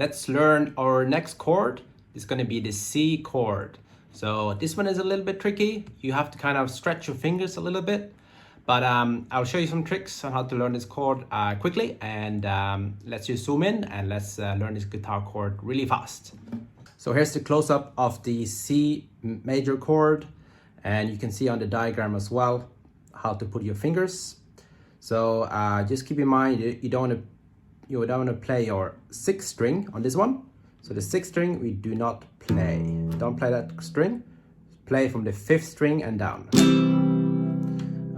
let's learn our next chord. It's going to be the C chord. So this one is a little bit tricky. You have to kind of stretch your fingers a little bit. But I'll show you some tricks on how to learn this chord quickly. And let's just zoom in and let's learn this guitar chord really fast. So here's the close-up of the C major chord. And you can see on the diagram as well how to put your fingers. So just keep in mind you don't want to play your 6th string on this one. So the 6th string we do not play. Don't play that string. Play from the 5th string and down.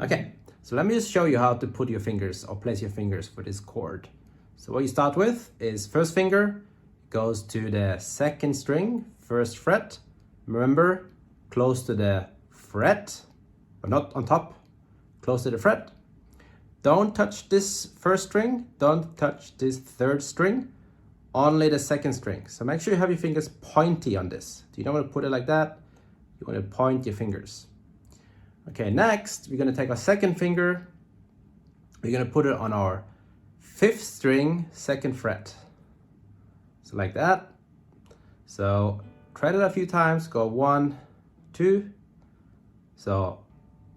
Okay, so let me just show you how to put your fingers or place your fingers for this chord. So what you start with is first finger goes to the 2nd string, 1st fret. Remember, close to the fret, but not on top, close to the fret. Don't touch this 1st string, don't touch this 3rd string, only the 2nd string. So make sure you have your fingers pointy on this. You don't want to put it like that, you want to point your fingers. Okay, next we're going to take our 2nd finger, we're going to put it on our 5th string, 2nd fret. So like that. So try it a few times, go 1, 2. So,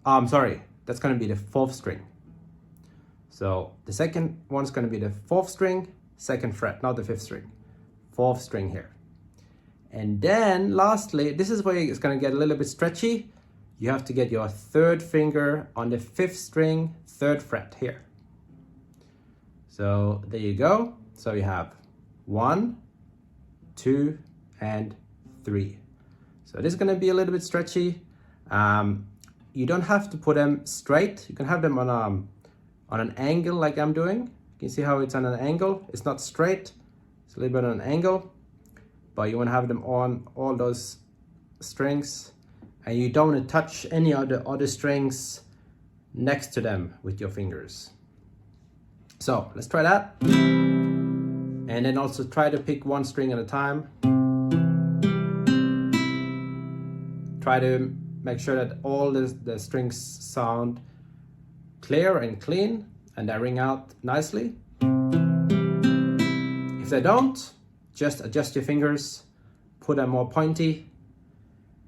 I'm sorry, that's going to be the 4th string. So the second one's going to be the 4th string, 2nd fret, not the 5th string. 4th string here. And then lastly, this is where it's going to get a little bit stretchy. You have to get your 3rd finger on the 5th string, 3rd fret here. So there you go. So you have 1, 2, and 3. So this is going to be a little bit stretchy. You don't have to put them straight. You can have them on an angle like I'm doing. You can see how it's on an angle. It's not straight. It's a little bit on an angle. But you want to have them on all those strings. And you don't want to touch any of the other strings next to them with your fingers. So let's try that. And then also try to pick one string at a time. Try to make sure that all the strings sound clear and clean and they ring out nicely. If they don't, just adjust your fingers, put them more pointy,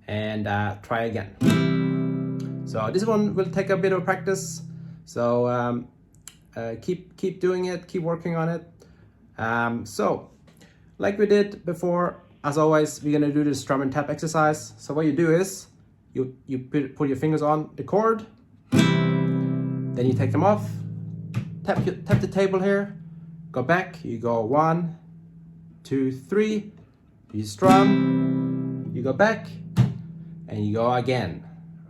and try again. So this one will take a bit of practice. So keep doing it, keep working on it. So like we did before, as always, we're gonna do this strum and tap exercise. So what you do is you put your fingers on the chord, then you take them off, tap the table here, go back, you go 1, 2, 3, you strum, you go back, and you go again,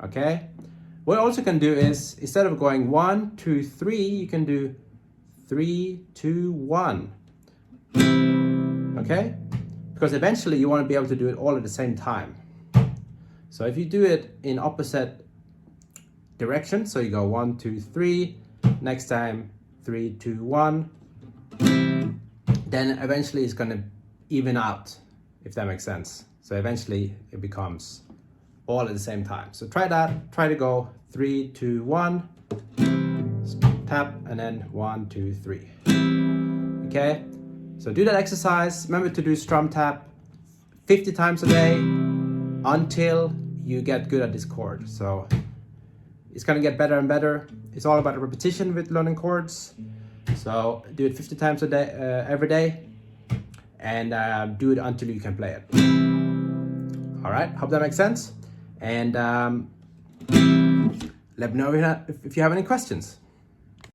okay? What you also can do is, instead of going 1, 2, 3, you can do 3, 2, 1, okay? Because eventually you want to be able to do it all at the same time. So if you do it in opposite direction, so you go 1, 2, 3, next time 3, 2, 1, then eventually it's going to even out, if that makes sense. So eventually it becomes all at the same time. So try that, try to go 3, 2, 1, tap, and then 1, 2, 3. Okay, so do that exercise. Remember to do strum tap 50 times a day until you get good at this chord. So it's gonna get better and better. It's all about repetition with learning chords. So do it 50 times a day, every day, and do it until you can play it. All right, hope that makes sense. And let me know if you have any questions.